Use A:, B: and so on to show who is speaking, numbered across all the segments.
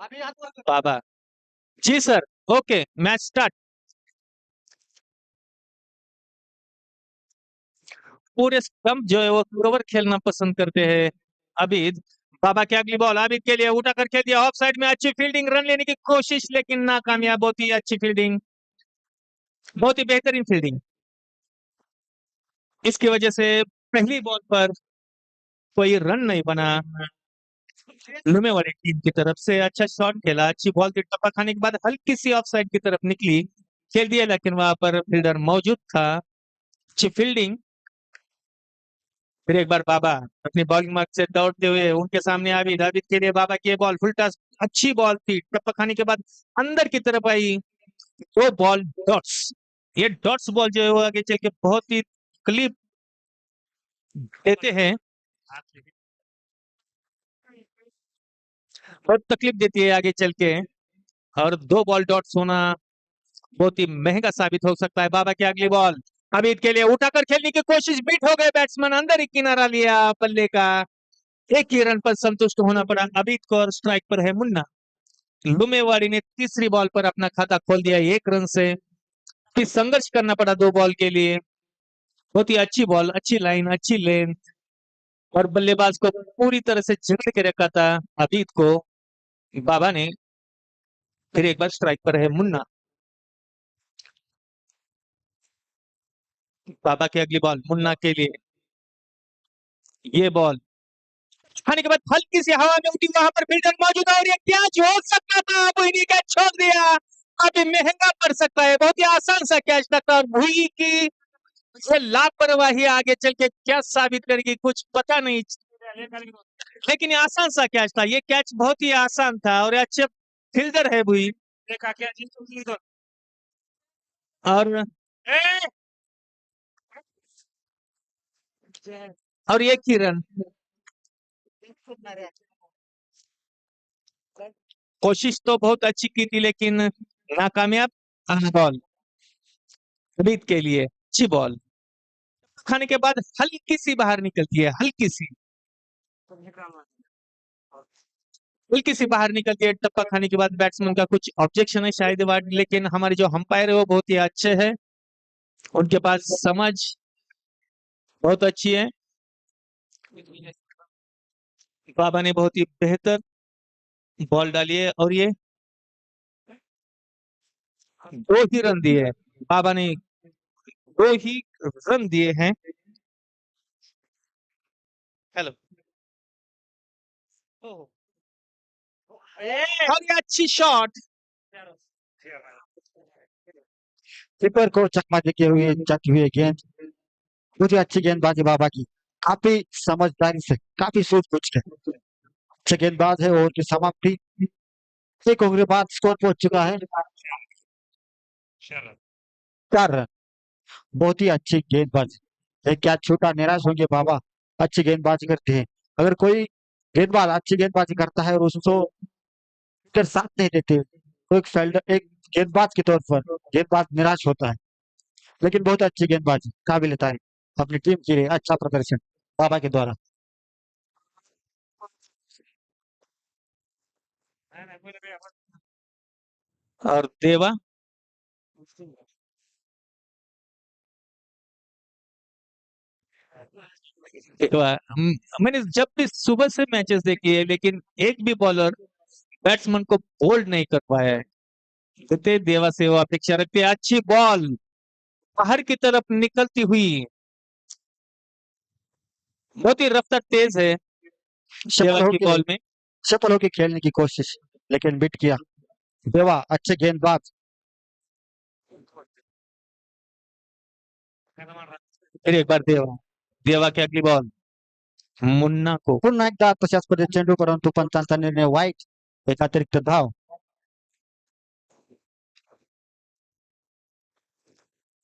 A: बाबा जी sir. Okay match start. पूरे stump जो है वो कवर खेलना पसंद करते हैं अबीद। बाबा की अगली बॉल आबिद के लिए उठा कर खेल दिया ऑफ साइड में। अच्छी फील्डिंग, रन लेने की कोशिश लेकिन नाकामयाब। बहुत ही अच्छी फील्डिंग, बहुत ही बेहतरीन फील्डिंग। इसकी वजह से पहली बॉल पर कोई रन नहीं बना लुमेवाड़ी टीम की तरफ से। अच्छा शॉट खेला, अच्छी बॉल थी, टप्पा खाने के बाद हल्की सी ऑफ साइड की तरफ निकली, खेल दिया लेकिन वहां पर फील्डर मौजूद था। अच्छी फील्डिंग। फिर एक बार बाबा अपनी बॉलिंग मार्क से दौड़ते हुए उनके सामने आबिद। आबिद के लिए बाबा की बॉल फुल टॉस, अच्छी बॉल थी, टप्पा खाने के बाद अंदर की तरफ आई। दो बॉल डॉट्स। ये डॉट्स बॉल जो है वो आगे चल के बहुत ही तकलीफ देते हैं, बहुत तकलीफ देती है आगे चल के। और दो बॉल डॉट्स होना बहुत ही महंगा साबित हो सकता है। बाबा की अगली बॉल अबीद के लिए उठाकर खेलने की कोशिश, बीट हो गए बैट्समैन, अंदर ही किनारा लिया बल्ले का। एक ही रन पर संतुष्ट होना पड़ा अबीद को और स्ट्राइक पर है मुन्ना। लुमेवाड़ी ने तीसरी बॉल पर अपना खाता खोल दिया 1 रन से। फिर संघर्ष करना पड़ा 2 बॉल के लिए। बहुत ही अच्छी बॉल, अच्छी लाइन, अच्छी लेंथ और बल्लेबाज को पूरी तरह से जकड़ के रखा था अबीद को बाबा ने। फिर एक बार स्ट्राइक पर है मुन्ना। बाबा की अगली बॉल मुन्ना के लिए, ये बॉल खाने के बाद हल्की सी हवा में उठी, वहां पर फील्डर मौजूद है और ये कैच हो सकता था, भुई कैच छोड़ दिया। अभी महंगा पड़ सकता है। बहुत ही आसान सा कैच था और भुई की ये लापरवाही आगे चल के क्या साबित करेगी कुछ पता नहीं, लेकिन ये आसान सा कैच था। ये कैच बहुत ही आसान था और अच्छे फील्डर है भुई। और एक ही रन। कोशिश तो बहुत अच्छी की थी लेकिन नाकामयाब। बॉल अबीद के लिए अच्छी बॉल खाने के बाद हल्की सी बाहर निकलती है, हल्की सी बाहर निकलती है। टप्पा खाने के बाद बैट्समैन का कुछ ऑब्जेक्शन है शायद वार्ड, लेकिन हमारे जो अंपायर है वो बहुत ही अच्छे हैं, उनके पास समझ बहुत अच्छी है। बाबा ने बहुत ही बेहतर बॉल डाली है और ये 2 ही रन दिए हैं। बाबा ने 2 ही रन दिए हैं। हेलो। और ये अच्छी शॉट।
B: कीपर को चकमा देते हुए जाती हुई गेंद, मुझे अच्छी गेंदबाजी बाबा की, काफी समझदारी से, काफी सूझबूझ के अच्छे गेंदबाज है। ओवर की समाप्ति 1 ओवर के बाद स्कोर पहुंच चुका है 4 रन। बहुत ही अच्छी गेंदबाजी, एक क्या छूटा, निराश होंगे बाबा। अच्छी गेंदबाजी करते हैं। अगर कोई गेंदबाज अच्छी गेंदबाजी करता है और उसको फिर साथ नहीं देते तो एक फील्डर, एक गेंदबाज के तौर पर गेंदबाज निराश होता है। लेकिन बहुत अच्छी गेंदबाजी, काबिल तारीफ, अपनी टीम के लिए अच्छा प्रदर्शन बाबा के द्वारा।
A: और देवा मैंने जब भी सुबह से मैचेस देखी है लेकिन एक भी बॉलर बैट्समैन को बोल्ड नहीं कर पाया है। कहते देवा से वो अपेक्षा रखते हैं। अच्छी बॉल बाहर की तरफ निकलती हुई, बहुत ही रफ्तार तेज है देवा
B: सफल
A: की
B: होके
A: बॉल में।
B: सफल होके खेलने की कोशिश, लेकिन बिट किया। देवा अच्छे गेंदबाज।
A: फिर एक बार देवा, देवा की अगली बॉल मुन्ना को।
B: पुन्हा एकदा तशाच पद्धतीने चेंडू, परंतु पंचांचा निर्णय वाईट, एक अतिरिक्त धाव।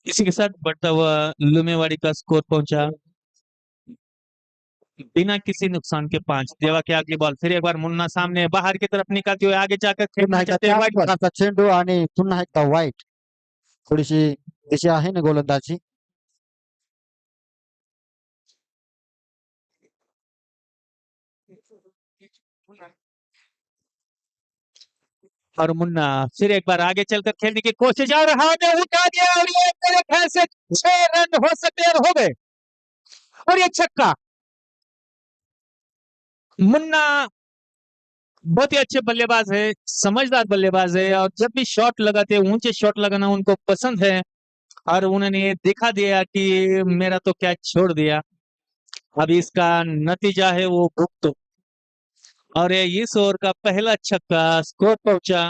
A: इसी के साथ बढ़ता हुआ लुमेवाड़ी का स्कोर पहुंचा बिना किसी नुकसान के 5। देवा की अगली बॉल, फिर एक बार मुन्ना सामने बाहर की तरफ निकलते हुए आगे जाकर
B: पुन्हा
A: खेलना
B: एकदा
A: चाहते हैं
B: त्याच
A: वाइड बॉल।
B: प्रकारचा चेंडू आणि पुन्हा एकदा वाईट। थोडीशी दिशा आहे ना गोलंदाजी।
A: और मुन्ना फिर एक बार आगे चलकर खेलने की कोशिश और ने उठा दिया और ये मेरे ख्याल से 6 रन हो सकते और हो गए और ये छक्का। मुन्ना बहुत ही अच्छे बल्लेबाज है, समझदार बल्लेबाज है और जब भी शॉट लगाते हैं ऊंचे शॉट लगाना उनको पसंद है और उन्होंने ये दिखा दिया कि मेरा तो क्या छोड़ दिया। अब इसका नतीजा है वो भुगतो और ये इस ओवर का पहला छक्का। स्कोर पहुंचा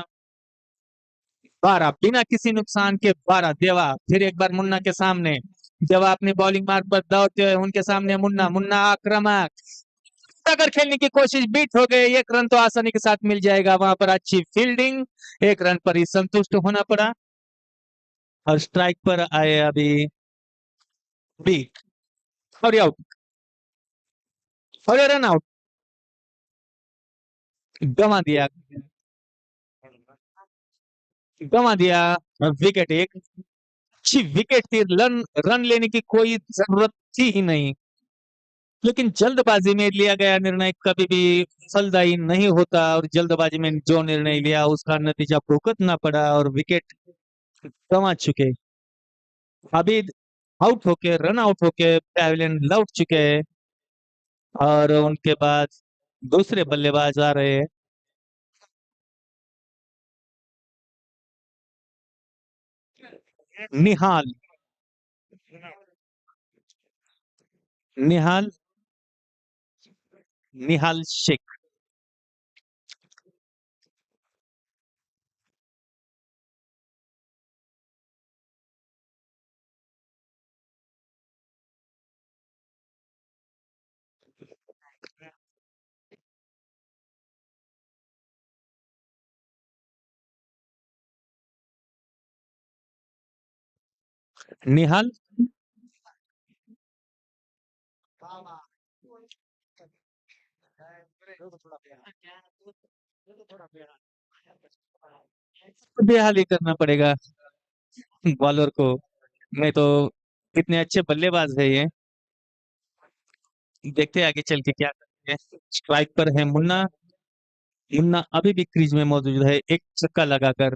A: 12 बिना किसी नुकसान के 12। देवा फिर एक बार मुन्ना के सामने, देवा अपनी बॉलिंग मार्ग पर दौड़ते हुए उनके सामने मुन्ना, मुन्ना आक्रामक अगर खेलने की कोशिश बीट हो गई, 1 रन तो आसानी के साथ मिल जाएगा। वहां पर अच्छी फील्डिंग, 1 रन पर ही संतुष्ट होना पड़ा और स्ट्राइक पर आए अभी बीट और ये आउट और ये रन आउट गंवा दिया, गंवा दिया विकेट। एक अच्छी विकेट थी, रन रन लेने की कोई जरूरत थी ही नहीं, लेकिन जल्दबाजी में लिया गया निर्णय कभी भी फलदायी नहीं होता और जल्दबाजी में जो निर्णय लिया उसका नतीजा भुगतना पड़ा और विकेट गंवा चुके। अभी आउट होके, रन आउट होके पैविलियन लौट चुके हैं और उनके बाद दूसरे बल्लेबाज आ रहे हैं। निहाल, निहाल, निहाल शेख। निहाल बेहाल ही करना पड़ेगा बॉलर को, नहीं तो कितने अच्छे बल्लेबाज है ये। देखते हैं आगे चल के क्या करते हैं। स्ट्राइक पर है मुन्ना, मुन्ना अभी भी क्रीज में मौजूद है, एक छक्का लगाकर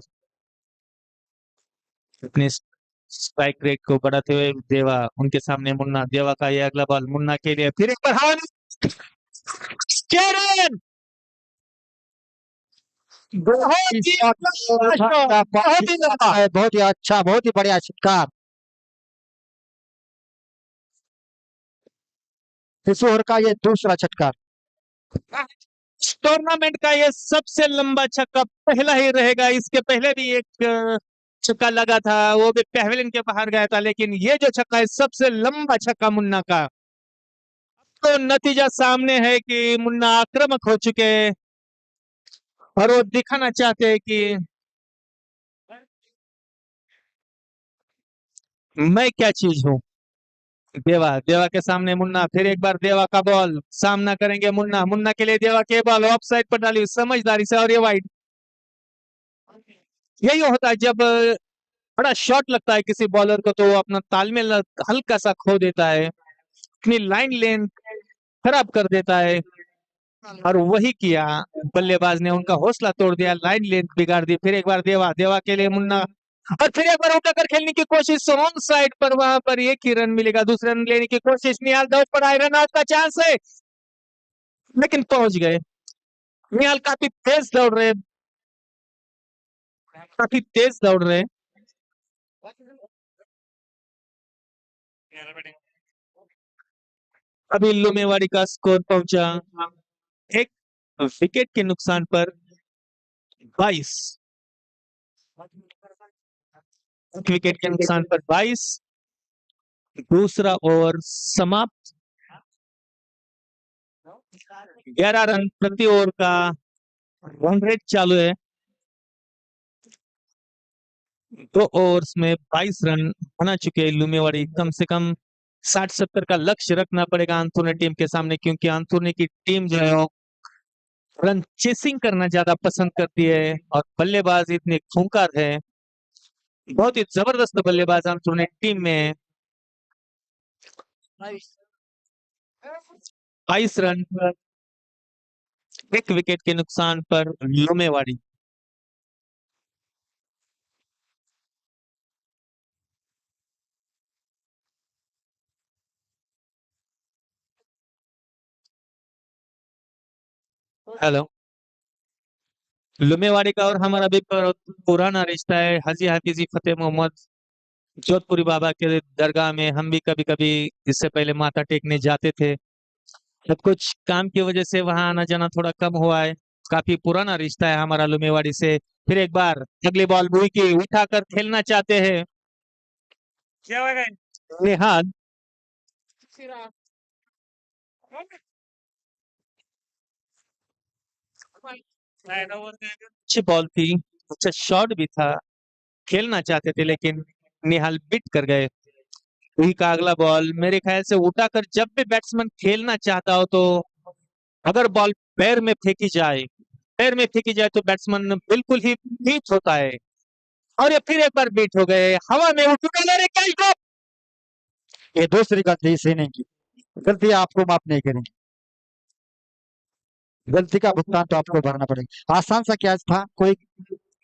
A: अपने स्ट्राइक रेट को बढ़ाते हुए। देवा उनके सामने मुन्ना, देवा का ये अगला बॉल मुन्ना के लिए, फिर एक बार हवा में, क्या रन! बहुत ही लंबा शॉट, बहुत ही लंबा।
B: बहुत ही अच्छा, बहुत ही बढ़िया छक्का। इस ओवर का ये दूसरा छक्का।
A: टूर्नामेंट का ये सबसे लंबा छक्का पहला ही रहेगा। इसके पहले भी एक छक्का लगा था, वो भी पहवेलियन के बाहर गया था, लेकिन ये जो छक्का है सबसे लंबा छक्का मुन्ना का। तो नतीजा सामने है कि मुन्ना आक्रामक हो चुके हैं और वो दिखाना चाहते हैं कि मैं क्या चीज हूँ। देवा, देवा के सामने मुन्ना, फिर एक बार देवा का बॉल, सामना करेंगे मुन्ना, मुन्ना के लिए देवा के बॉल ऑफ साइड पर डाली समझदारी से और ये वाइड। यही होता है जब बड़ा शॉट लगता है किसी बॉलर को तो वो अपना तालमेल हल्का सा खो देता है, अपनी लाइन लेंथ खराब कर देता है और वही किया बल्लेबाज ने, उनका हौसला तोड़ दिया, लाइन लेंथ बिगाड़ दी। फिर एक बार देवा, देवा के लिए मुन्ना और फिर एक बार उठाकर खेलने की कोशिश ऑन साइड पर, वहां पर एक ही रन मिलेगा। दूसरे रन लेने की कोशिश, निहाल दौड़ पर आए, रन आउट का चांस है लेकिन पहुंच गए। निहाल काफी तेज दौड़ रहे, काफी तेज दौड़ रहे। अभी लुमेवाड़ी का स्कोर पहुंचा एक विकेट के नुकसान पर 22, एक विकेट के नुकसान पर 22। दूसरा ओवर समाप्त, 11 रन प्रति ओवर का रन रेट चालू है। 2 ओवर्स में 22 रन बना चुके हैं लुमेवाड़ी। कम से कम 60-70 का लक्ष्य रखना पड़ेगा आंथोनी टीम के सामने, क्योंकि आंथोनी की टीम जो है वो रन चेसिंग करना ज्यादा पसंद करती है और बल्लेबाज इतने खूंखार है, बहुत ही जबरदस्त बल्लेबाज आंथोनी टीम में है। 22 रन, एक विकेट के नुकसान पर लुमेवाड़ी। हेलो। लुमेवाड़ी का और हमारा भी पुराना रिश्ता है। हाजी हाफिजी फतेह मोहम्मद जोधपुरी बाबा के दरगाह में हम भी कभी कभी इससे पहले माथा टेकने जाते थे। अब कुछ काम की वजह से वहां आना जाना थोड़ा कम हुआ है। काफी पुराना रिश्ता है हमारा लुमेवाड़ी से। फिर एक बार अगली बॉल भूई की उठाकर खेलना चाहते हैं क्या होगा निहाल। अच्छी बॉल थी, अच्छा शॉट भी था, खेलना चाहते थे लेकिन निहाल बिट कर गए। वही का अगला बॉल मेरे ख्याल से उठाकर जब भी बैट्समैन खेलना चाहता हो तो अगर बॉल पैर में फेंकी जाए, पैर में फेंकी जाए तो बैट्समैन बिल्कुल ही बीट होता है। और ये फिर एक बार बीट हो गए, हवा में उठ गए, कैच ड्रॉप।
B: ये दूसरी गलती इस इनिंग की। गलती आपको माफ नहीं करेंगे, गलती का भुगतान तो आपको भरना पड़ेगा। आसान सा कैच था, कोई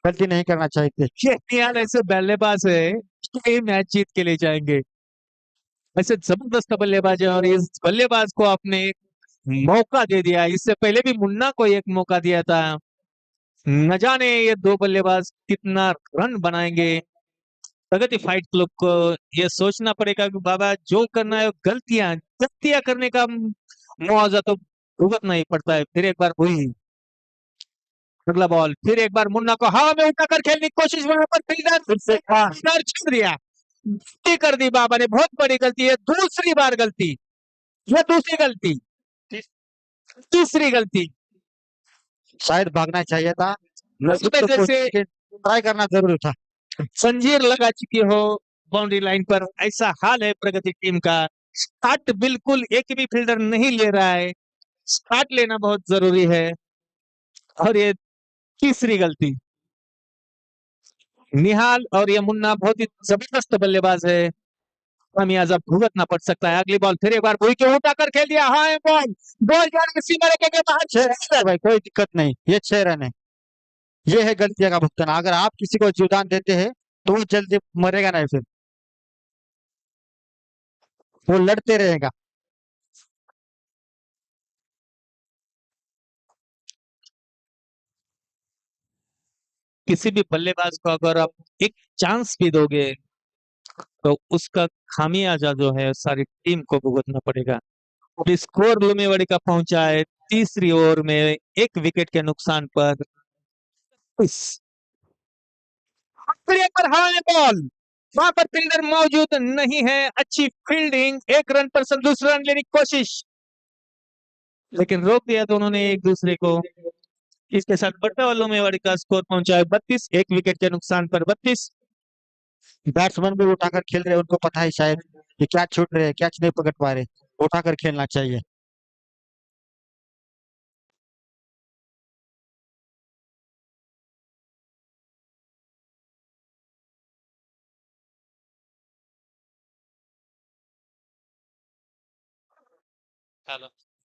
B: गलती नहीं करना चाहिए थे।
A: ये यार ऐसे बल्लेबाज है कि ये मैच जीत के ले जाएंगे। ऐसे जबरदस्त बल्लेबाज है और इस बल्लेबाज को आपने मौका दे दिया। इससे पहले भी मुन्ना को एक मौका दिया था। न जाने ये दो बल्लेबाज कितना रन बनाएंगे। प्रगति फाइट क्लब को ये सोचना पड़ेगा कि बाबा जो करना है गलतियां गलतियां करने का मुआवजा तो भुगतना ही पड़ता है। फिर एक बार वही अगला बॉल, फिर एक बार मुन्ना को हवा में उठाकर खेलने की कोशिश, वहां पर फील्डर छोड़ दिया। गलती कर दी बाबा ने, बहुत बड़ी गलती है। दूसरी बार गलती, यह दूसरी गलती, तीसरी गलती।
B: शायद भागना चाहिए था,
A: उसमें
B: तो
A: जैसे
B: ट्राई करना जरूरी था।
A: जंजीर लगा चुकी हो बाउंड्री लाइन पर, ऐसा हाल है प्रगति टीम का। स्टार्ट बिल्कुल एक भी फील्डर नहीं ले रहा है, स्टार्ट लेना बहुत जरूरी है। और ये तीसरी गलती। निहाल और ये मुन्ना बहुत ही जबरदस्त बल्लेबाज है, खामियाजा भुगतना पड़ सकता है। अगली बॉल, फिर एक बार भूई के उठाकर खेल दिया, हाँ बॉल, बॉल जाने सीमा रेखा के बाहर।
B: 6 रन भाई, कोई दिक्कत नहीं, ये 6 रन है। ये है गलतियां का भुगतान। अगर आप किसी को जीवदान देते हैं तो वो जल्दी मरेगा नहीं, फिर वो लड़ते रहेगा।
A: किसी भी बल्लेबाज को अगर आप एक चांस भी दोगे तो उसका खामियाजा जो है सारी टीम को भुगतना पड़ेगा। अब स्कोर लुमेवाड़ी का पहुंचा है तीसरी ओवर में 1 विकेट के नुकसान पर। फिर एक बार हाई बॉल, वहां पर फील्डर मौजूद नहीं है। अच्छी फील्डिंग, 1 रन पर दूसरा रन लेने की कोशिश, लेकिन रोक दिया दोनों ने एक दूसरे को। इसके साथ बट्टा वालों में वाली का स्कोर पहुंचा है 32, 1 विकेट के नुकसान पर 32।
B: बैट्समैन भी उठाकर खेल रहे हैं, उनको पता है शायद कि कैच छूट रहे हैं, कैच नहीं पकड़ पा रहे, उठाकर खेलना चाहिए।
A: हेलो।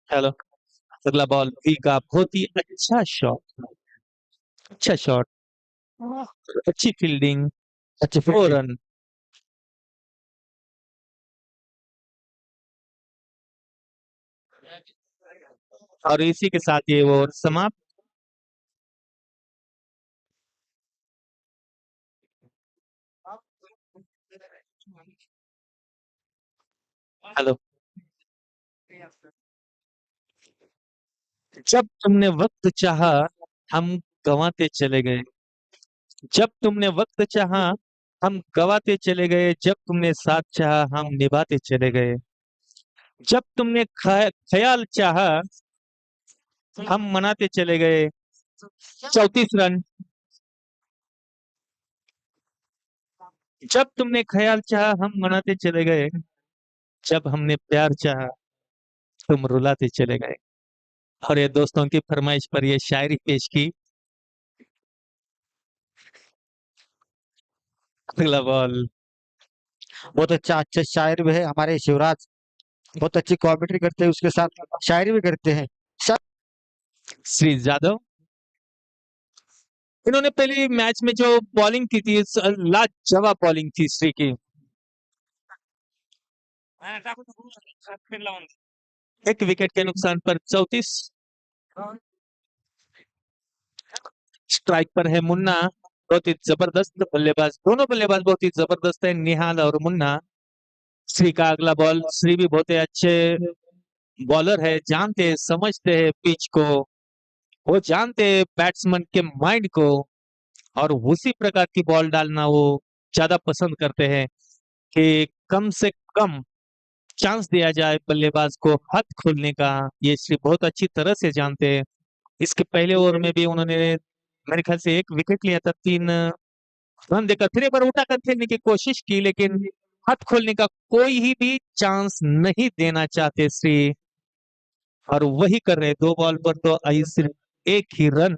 A: हेलो। अगला बॉल भी का बहुत ही अच्छा शॉट, अच्छा शॉट, अच्छी फील्डिंग,
B: अच्छी
A: 4
B: फील्डिंग।
A: रन। और इसी के साथ ये ओवर समाप्त। हेलो। जब तुमने वक्त चाहा हम गंवाते चले गए, जब तुमने वक्त चाहा हम गवाते चले गए, जब तुमने साथ चाहा हम निभाते चले गए, जब तुमने ख्याल चाहा हम मनाते चले गए। 34 रन। जब तुमने ख्याल चाहा हम मनाते चले गए, जब हमने प्यार चाहा तुम रुलाते चले गए। और ये दोस्तों की फरमाइश पर ये शायरी पेश की। अगला बॉल,
B: बहुत अच्छा अच्छे शायर भी है हमारे शिवराज, बहुत अच्छी कॉमेंट्री करते हैं, उसके साथ शायरी भी करते हैं।
A: श्री यादव। इन्होंने पहले मैच में जो बॉलिंग की थी, लाजवाब बॉलिंग थी श्री की। 1 विकेट के नुकसान पर 34। स्ट्राइक पर है मुन्ना, बहुत ही जबरदस्त बल्लेबाज, दोनों बल्लेबाज बहुत ही जबरदस्त है, निहाल और मुन्ना। श्री का अगला बॉल, श्री भी बहुत ही अच्छे बॉलर है, जानते हैं, समझते हैं पिच को, वो जानते हैं बैट्समैन के माइंड को, और उसी प्रकार की बॉल डालना वो ज्यादा पसंद करते हैं कि कम से कम चांस दिया जाए बल्लेबाज को हाथ खोलने का। ये श्री बहुत अच्छी तरह से जानते हैं। इसके पहले ओवर में भी उन्होंने मेरे ख्याल से एक विकेट लिया था, 3 रन देकर फिर एक बार उठाकर खेलने की कोशिश की, लेकिन हाथ खोलने का कोई ही भी चांस नहीं देना चाहते श्री, और वही कर रहे। 2 बॉल पर तो आई सिर्फ एक ही रन,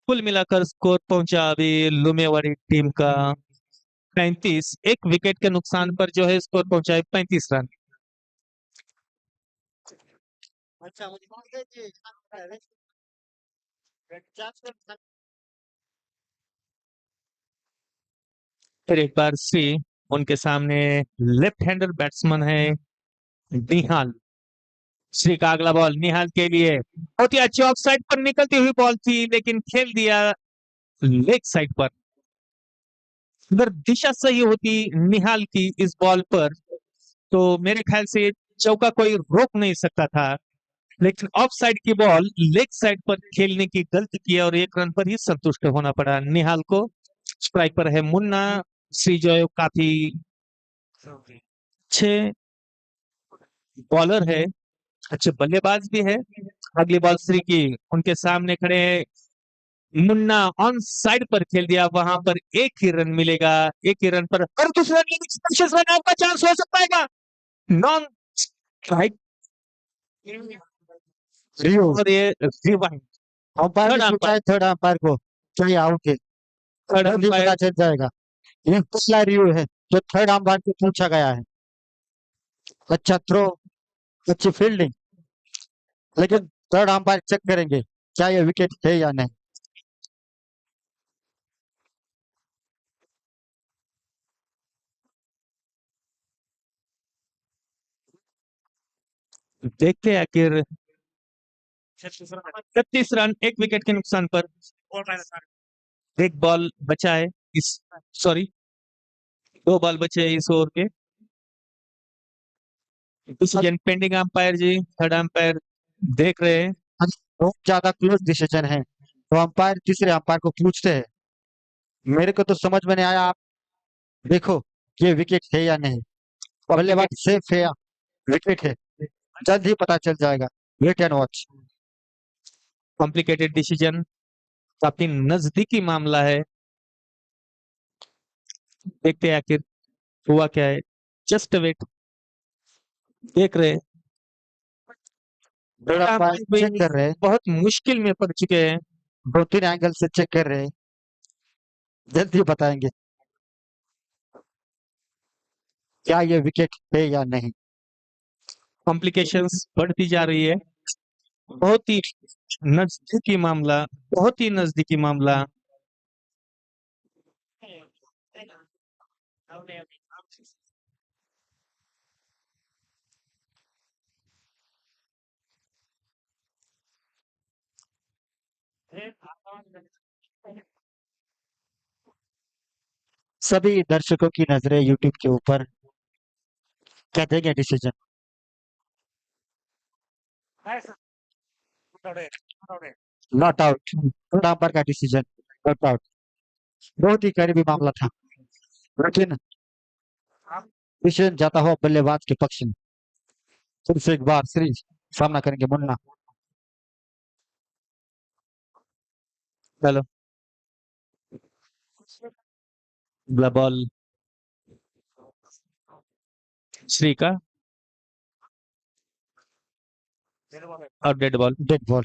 A: कुल मिलाकर स्कोर पहुंचा अभी लुमेवाड़ी टीम का 35, एक विकेट के नुकसान पर जो है स्कोर पहुंचा है 35 रन। फिर एक बार श्री, उनके सामने लेफ्ट हैंडर बैट्समैन है निहाल। श्री का अगला बॉल निहाल के लिए बहुत ही अच्छी ऑफ साइड पर निकलती हुई बॉल थी, लेकिन खेल दिया लेग साइड पर। अगर दिशा सही होती निहाल की इस बॉल पर, तो मेरे ख्याल से चौका कोई रोक नहीं सकता था, लेकिन ऑफ साइड की बॉल लेग साइड पर खेलने की गलती की और 1 रन पर ही संतुष्ट होना पड़ा निहाल को। स्ट्राइक पर है मुन्ना। श्री जो है काफी अच्छे बॉलर है, अच्छे बल्लेबाज भी है। अगली बॉल श्री की, उनके सामने खड़े मुन्ना, ऑन साइड पर खेल दिया, वहां पर एक ही रन मिलेगा, एक ही रन पर, और दूसरा रन आपका चांस हो सकता है का नॉन स्ट्राइक,
B: रियो
A: और ये रिवाइंड।
B: अंपायर
A: थर्ड
B: ने पूछा
A: अंपायर,
B: है थर्ड अंपायर को क्या ये आउट है,
A: थर्ड
B: जल्दी
A: अंपायर
B: पता चल जाएगा। ये पहला रिव्यू है जो थर्ड अंपायर को पूछा गया है। अच्छा थ्रो, अच्छी फील्डिंग, लेकिन थर्ड अंपायर चेक करेंगे क्या ये विकेट है या नहीं।
A: देखते हैं आखिर। 36 रन, एक विकेट के नुकसान पर, एक बॉल बचा है इस, सॉरी, 2 बॉल बचे हैं इस ओवर के। डिसीजन पेंडिंग अंपायर जी, थर्ड अंपायर देख रहे हैं।
B: बहुत ज्यादा क्लोज डिसीजन है तो अंपायर तीसरे अंपायर को पूछते हैं। मेरे को तो समझ में नहीं आया, आप देखो ये विकेट है या नहीं, बल्लेबाज सेफ है या विकेट है, जल्द ही पता चल जाएगा। Wait and watch.
A: Complicated decision, काफी नजदीकी मामला है, देखते हैं आखिर हुआ क्या है। जस्ट वेट, देख रहे हैं।
B: थर्ड अंपायर चेक कर रहे हैं,
A: बहुत मुश्किल में पड़ चुके हैं।
B: 2-3 एंगल से चेक कर रहे हैं, जल्द ही बताएंगे क्या ये विकेट है या नहीं।
A: कॉम्प्लिकेशंस बढ़ती जा रही है, बहुत ही नजदीकी मामला, बहुत ही नजदीकी मामला।
B: सभी दर्शकों की नजरें यूट्यूब के ऊपर, क्या देंगे decision. Not out, third umpire का डिसीजन नॉट आउट। बहुत ही करीबी मामला था, लेकिन डिसीजन जाता हुआ बल्लेबाज के पक्ष में। फिर से एक बार सीरीज सामना करेंगे मुन्ना।
A: चलो, अगला बॉल श्री का, और डेड बॉल।
B: Dead ball.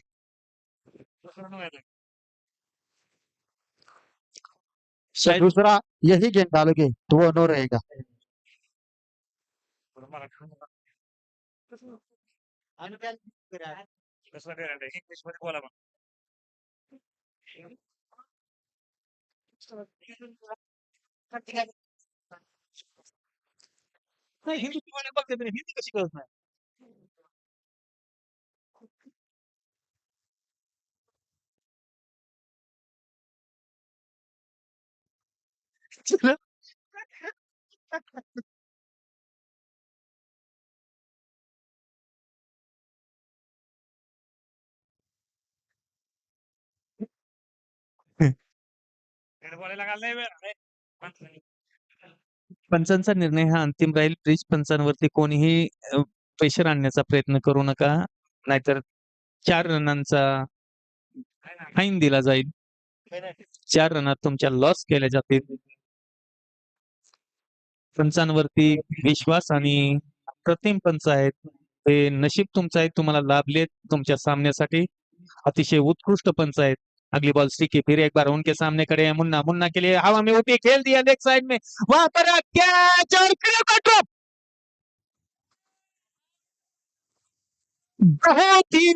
A: शायद
B: दूसरा यही गेंद डालोगे तो वो नो रहेगा।
A: नाही, हिंदी तुम्हाला बघते तुम्ही, हिंदी कशी कळत नाही? चलो पंचांचा निर्णय हा अंतिम राहील. ब्रिज पंचांवरती कोणीही प्रेशर आणण्याचा प्रयत्न करू नका, नाहीतर 4 रनांचा फाईन दिला जाईल. 4 रनात तुमच्या लॉस केल्या जातील. पंचांवरती विश्वास आणि प्रतिम पंच आहेत. ते नशीब तुमचं आहे, तुम्हाला लाभलेत तुमच्या सामन्यासाठी. अतिशय उत्कृष्ट पंच आहेत. अगली बॉल स्टिकी, फिर एक बार उनके सामने खड़े हैं मुन्ना. मुन्ना के लिए हवा में ऊपी खेल दिया लेग साइड में, वहां पर कैच और क्लियर का ड्रॉप. बहुत ही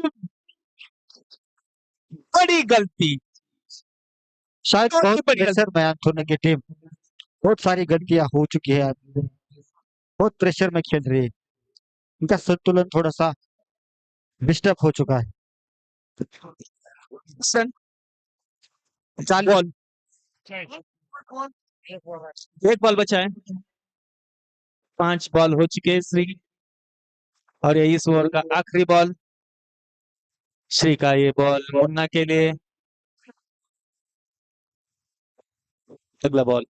A: बड़ी गलती,
B: शायद
A: बहुत
B: बहुत
A: ही बड़ी गलती.
B: प्रेशर में एंथोनी की टीम बहुत सारी गलतियां हो चुकी है, बहुत प्रेशर में खेल रही है, उनका संतुलन थोड़ा सा डिस्टर्ब हो चुका है।
A: सन, 4 बॉल, एक बॉल बचा है. 5 बॉल हो चुके हैं श्री, और ये इस ओवर का आखिरी बॉल. श्री का ये बॉल मुन्ना के लिए. अगला बॉल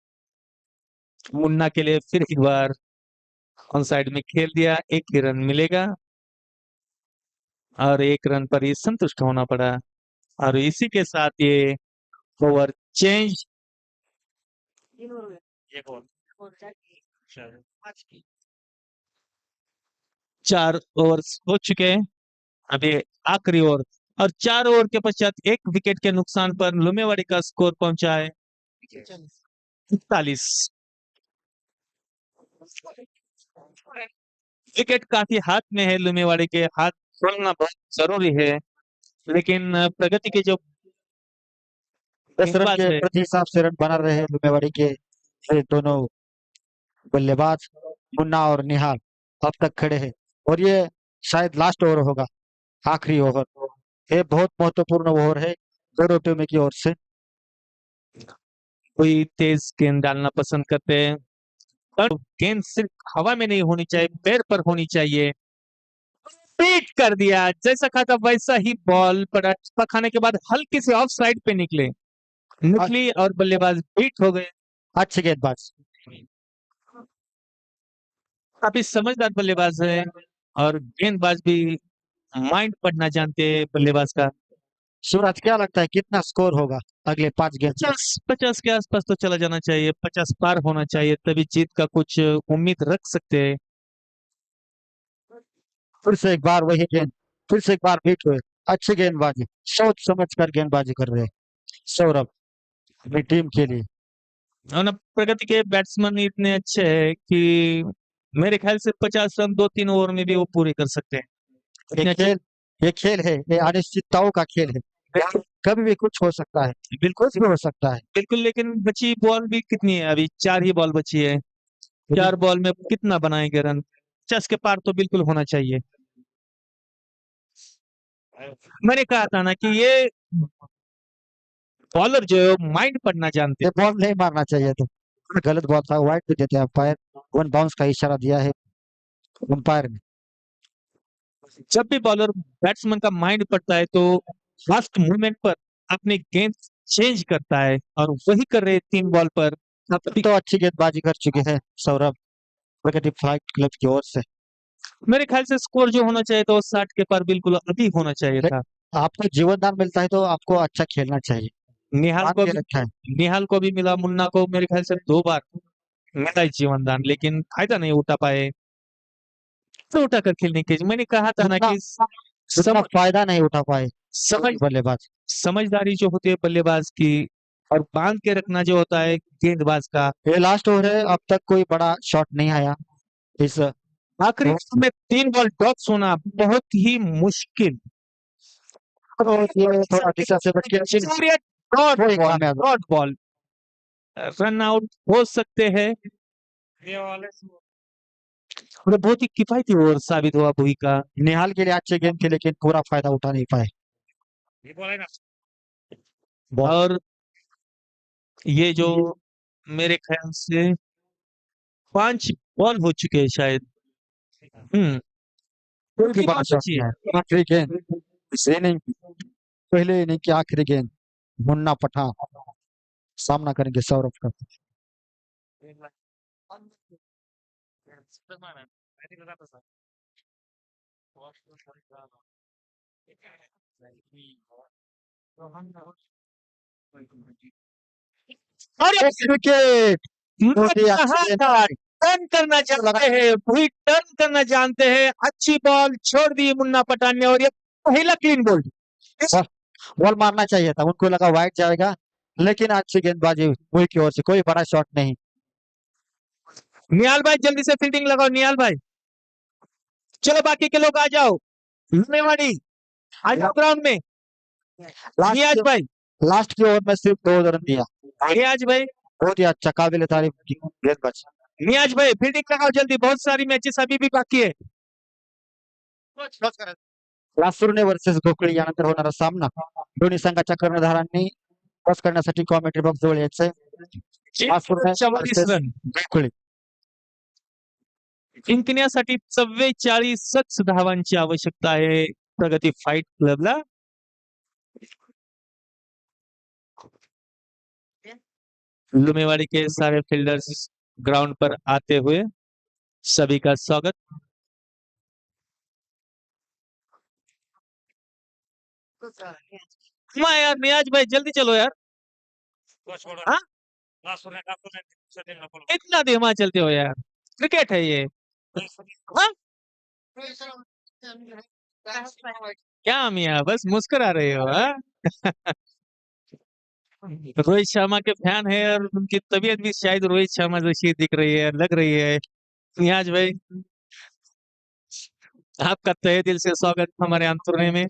A: मुन्ना के लिए, फिर एक बार ऑन साइड में खेल दिया. 1 ही रन मिलेगा और 1 रन पर ही संतुष्ट होना पड़ा, और इसी के साथ ये ओवर चेंज. 4 ओवर्स हो चुके हैं. अभी आखिरी ओवर, और 4 ओवर के पश्चात 1 विकेट के नुकसान पर लुमेवाड़ी का स्कोर पहुंचा है 41. विकेट काफी हाथ में है, लुमेवाड़ी के हाथ खोलना बहुत जरूरी है, लेकिन प्रगति के जो
B: 10 रन
A: गेंदबाज
B: के
A: है,
B: प्रति हिसाब से रन बना रहे हैं लुमेवाड़ी के ये दोनों बल्लेबाज मुन्ना और निहाल अब तक खड़े हैं, और ये शायद लास्ट ओवर होगा, आखिरी ओवर. ये बहुत महत्वपूर्ण ओवर है दोनों टीम की ओर से.
A: कोई तेज गेंद डालना पसंद करते हैं, और गेंद सिर्फ हवा में नहीं होनी चाहिए, पैर पर होनी चाहिए. बीट कर दिया, जैसा कहा था वैसा ही बॉल पर खाने के बाद हल्की से ऑफ साइड पे निकली और बल्लेबाज बीट हो गए.
B: अच्छे गेंदबाज,
A: काफी समझदार बल्लेबाज है, और गेंदबाज भी माइंड पढ़ना जानते हैं बल्लेबाज का.
B: सूरज क्या लगता है कितना स्कोर होगा अगले 5 गेंद?
A: 50 के आसपास तो चला जाना चाहिए, 50 पार होना चाहिए, तभी जीत का कुछ उम्मीद रख सकते हैं.
B: फिर से एक बार वही गेंद, फिर से एक बार बीट हुए. अच्छी गेंदबाजी, सोच समझ कर गेंदबाजी कर रहे हैं सौरभ अपनी टीम के लिए.
A: और ना प्रगति के बैट्समैन इतने अच्छे हैं कि मेरे ख्याल से 50 रन 2-3 ओवर में भी वो पूरे कर सकते हैं. इतने अच्छे.
B: ये खेल है, ये अनिश्चितताओं का खेल है, यहाँ कभी भी कुछ हो सकता है,
A: बिल्कुल
B: कुछ भी हो सकता है.
A: बिल्कुल, लेकिन बची बॉल भी कितनी है, अभी 4 ही बॉल बची है. 4 बॉल में कितना बनाएंगे रन? 50 के पार तो बिल्कुल होना चाहिए. मैंने कहा था ना कि ये बॉलर जो है माइंड पढ़ना जानते
B: ये
A: हैं.
B: बॉल नहीं मारना चाहिए था, गलत बॉल था, वाइड भी देते हैं अंपायर. 1 बाउंस का इशारा दिया है अंपायर ने.
A: जब भी बॉलर बैट्समैन का माइंड पड़ता है तो लास्ट मोमेंट पर अपनी गेंद चेंज करता है, और वही कर रहे 3 बॉल पर.
B: अब तो अच्छी गेंदबाजी कर चुके हैं सौरभ प्रगति फ्लाइट क्लब की ओर से.
A: मेरे ख्याल से स्कोर जो होना चाहिए तो 60 के पार बिल्कुल अभी होना चाहिए था.
B: आपको जीवनदान मिलता है तो आपको अच्छा खेलना चाहिए,
A: निहाल
B: मान
A: को
B: के
A: भी
B: रखा है.
A: निहाल को भी मिला, मुन्ना को मेरे ख्याल से 2 बार मिला है जीवनदान, लेकिन फायदा नहीं उठा पाए. तो उठाकर खेलने की मैंने कहा था ना कि
B: उतना फायदा नहीं उठा पाए
A: समझ
B: बल्लेबाज.
A: समझदारी जो होती है बल्लेबाज की, और बांध के रखना जो होता है गेंदबाज का.
B: ये लास्ट ओवर है, अब तक कोई बड़ा शॉट नहीं आया इस.
A: आखिरी में 3 बॉल डॉट्स होना बहुत ही मुश्किल.
B: ये थोड़ा दिशा से बच के
A: डॉट बॉल रन आउट हो सकते हैं. मतलब बहुत ही किफायती ओवर साबित हुआ भुई का.
B: निहाल के लिए अच्छे गेम थे लेकिन पूरा फायदा उठा नहीं पाए.
A: और ये जो मेरे ख्याल से 5 बॉल हो चुके हैं शायद।
B: कोई भी
A: की
B: बड़ा
A: बात
B: शॉट
A: अच्छी
B: नहीं
A: है।
B: है। आखिरी गेंद इस इनिंग पहले इनिंग की आखिरी गेंद मुन्ना पठान सामना करेंगे सौरभ का।
A: अरे
B: विकेट
A: मैं
B: बहुत ही अच्छी
A: कहा
B: गेंद।
A: था टर्न करना जानते हैं, वही टर्न करना जानते हैं। अच्छी बॉल छोड़ दी मुन्ना पठान ने और ये पहला क्लीन बोल्ड।
B: बॉल मारना चाहिए था, उनको लगा वाइड जाएगा, लेकिन अच्छी गेंदबाजी हुई की ओर से, कोई बड़ा शॉट नहीं।
A: निहाल भाई जल्दी से फील्डिंग लगाओ निहाल भाई। चलो बाकी के लोग आ जाओ। लुमेवाड़ी आ जाओ ग्राउंड में। नियाज भाई,
B: लास्ट की ओवर में सिर्फ 2 रन दिया।
A: नियाज भाई,
B: बहुत ही अच्छा, काबिल तारीफ गेंदबाज।
A: नियाज भाई फील्डिंग लगाओ जल्दी, बहुत सारी मैचेस अभी भी बाकी है।
B: लासूरने वर्सेस गोखळे यानंतर होणारा सामना दोन्ही संघाच्या कर्णधारांनी क्रॉस करण्यासाठी कॉमेंट्री बॉक्स जवळ यायचंय। लासूरने
A: 44
B: वर्सेस
A: रन
B: गोखळे
A: जिंकण्यासाठी 44च धावांची आवश्यकता आहे प्रगती फाइट क्लबला। लुमेवाड़ी के सारे फील्डर्स ग्राउंड पर आते हुए सभी का स्वागत। हाँ यार नियाज भाई जल्दी चलो यार। हाँ इतना धीमा चलते हो यार, क्रिकेट है ये। हाँ क्या मियाँ बस मुस्कुरा रहे हो हाँ? रोहित शर्मा के फैन है और उनकी तबीयत भी शायद रोहित शर्मा जैसी दिख रही है, लग रही है। नियाज भाई आपका तहे दिल से स्वागत हमारे अंतुरने में।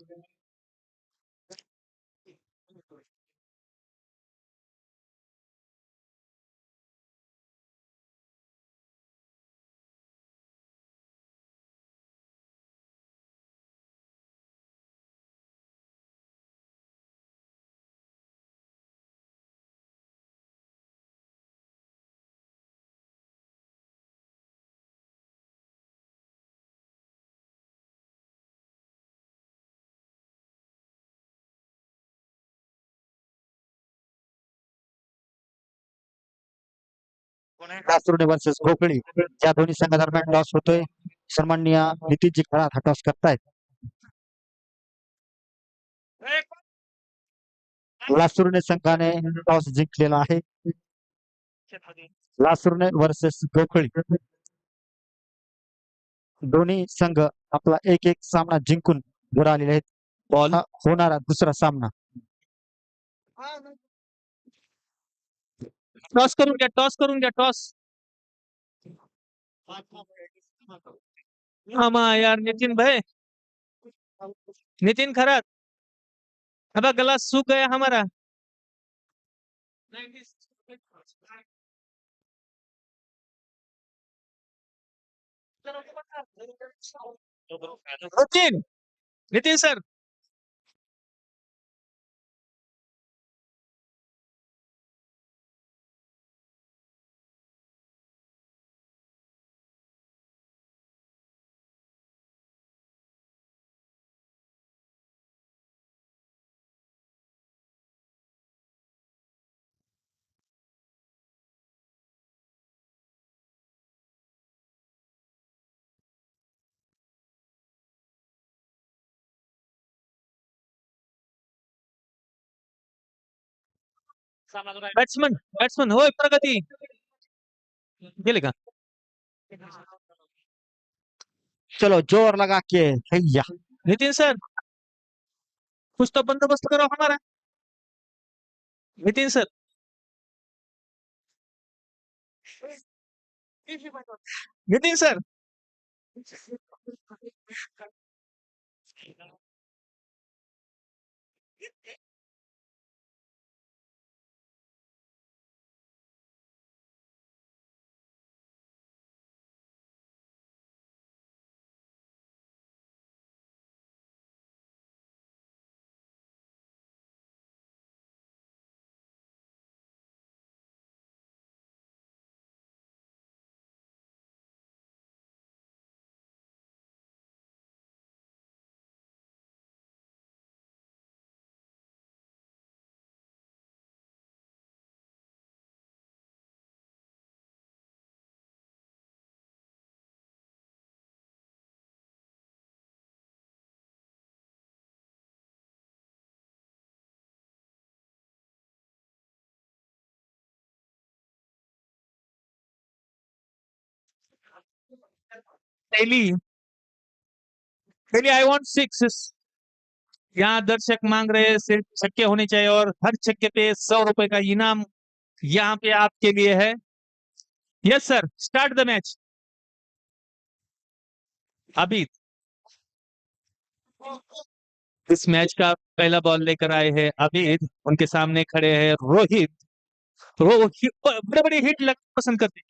B: लासूरने वर्सेस गोखळे या दोन्ही संघादरम्यान टॉस होतोय। सन्माननीय नितीनजी खरात हा टॉस करतायत। लासूरने संघाने टॉस जिंकलेला आहे। लासूरने वर्सेस गोखळे दोन्ही संघ आपला एक एक सामना जिंकून वर आलेले आहेत।
A: बॉल
B: हा होणारा दुसरा सामना
A: टॉस करून घ्या, टॉस करून घ्या, टॉस। हाँ यार नितिन भाई, नितिन खरात अब गला सूख गया हमारा। Nitin, Nitin sir batsman, batsman हो प्रगति गेले का?
B: चलो जोर लगा के हैया।
A: नितिन सर कुछ तो बंदोबस्त करो हमारा। Nitin sir, Nitin sir daily daily I want six. यहाँ दर्शक मांग रहे हैं सिर्फ छक्के होने चाहिए और हर छक्के पे 100 रुपए का इनाम यहाँ पे आपके लिए है। Yes sir, start the match. अभी इस मैच का पहला बॉल लेकर आए हैं अभिद, उनके सामने खड़े हैं रोहित। रोहित बड़े बड़े हिट लग पसंद करते हैं।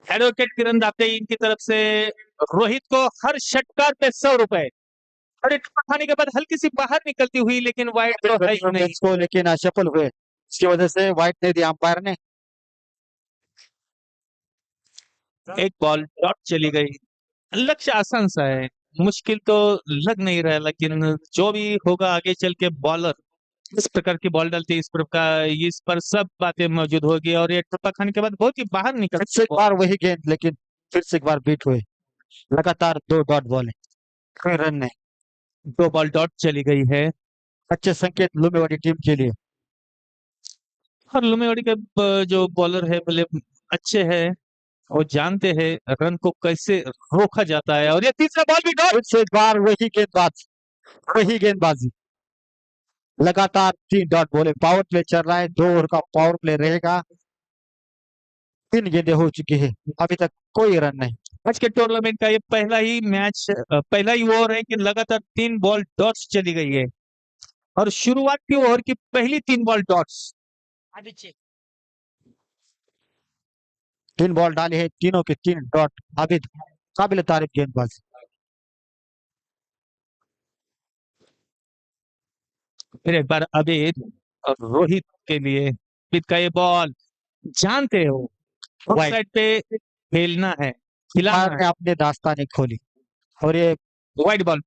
A: एडवोकेट किरण दाते इनकी तरफ से रोहित को हर षटकार पे 100 रुपए और एक खाने के बाद हल्की सी बाहर निकलती हुई, लेकिन वाइड तो है ही नहीं।
B: को लेकिन असफल हुए, इसकी वजह से वाइट नहीं दिया अंपायर ने।
A: एक बॉल डॉट चली गई। लक्ष्य आसान सा है, मुश्किल तो लग नहीं रहा, लेकिन जो भी होगा आगे चल के बॉलर इस प्रकार की बॉल डालती है, इस पर सब बातें मौजूद होगी और ये टप्पा खाने के बाद बहुत ही बाहर निकल।
B: फिर से एक बार वही गेंद, लेकिन फिर से एक बार बीट हुए। लगातार 2 डॉट बॉल है, कोई रन नहीं।
A: 2 बॉल डॉट चली गई है।
B: अच्छे संकेत लुम्बिनी टीम के लिए।
A: और लुम्बिनी के जो बॉलर है भले अच्छे हैं और जानते हैं रन को कैसे रोका जाता है। और ये तीसरा बॉल भी डॉट।
B: फिर से एक बार वही गेंदबाजी। लगातार 3 डॉट बॉल। पावर प्ले चल रहा है, 2 ओवर का पावर प्ले रहेगा। 3 गेंदें हो चुकी है, अभी तक कोई रन नहीं।
A: आज के टूर्नामेंट का ये पहला ही मैच, पहला ही ओवर है कि लगातार 3 बॉल डॉट्स चली गई है और शुरुआत की ओवर की पहली 3 बॉल डॉट्स।
B: 3 बॉल डाली है, तीनों के 3 डॉट। अभी काबिल तारीफ गेंदबाज।
A: फिर एक बार अबीद और रोहित के लिए अबीद का ये बॉल, जानते हो
B: वाइड
A: साइड पे खेलना है, खिलाना
B: ने
A: है।
B: अपने दास्तान खोली और ये
A: वाइड बॉल।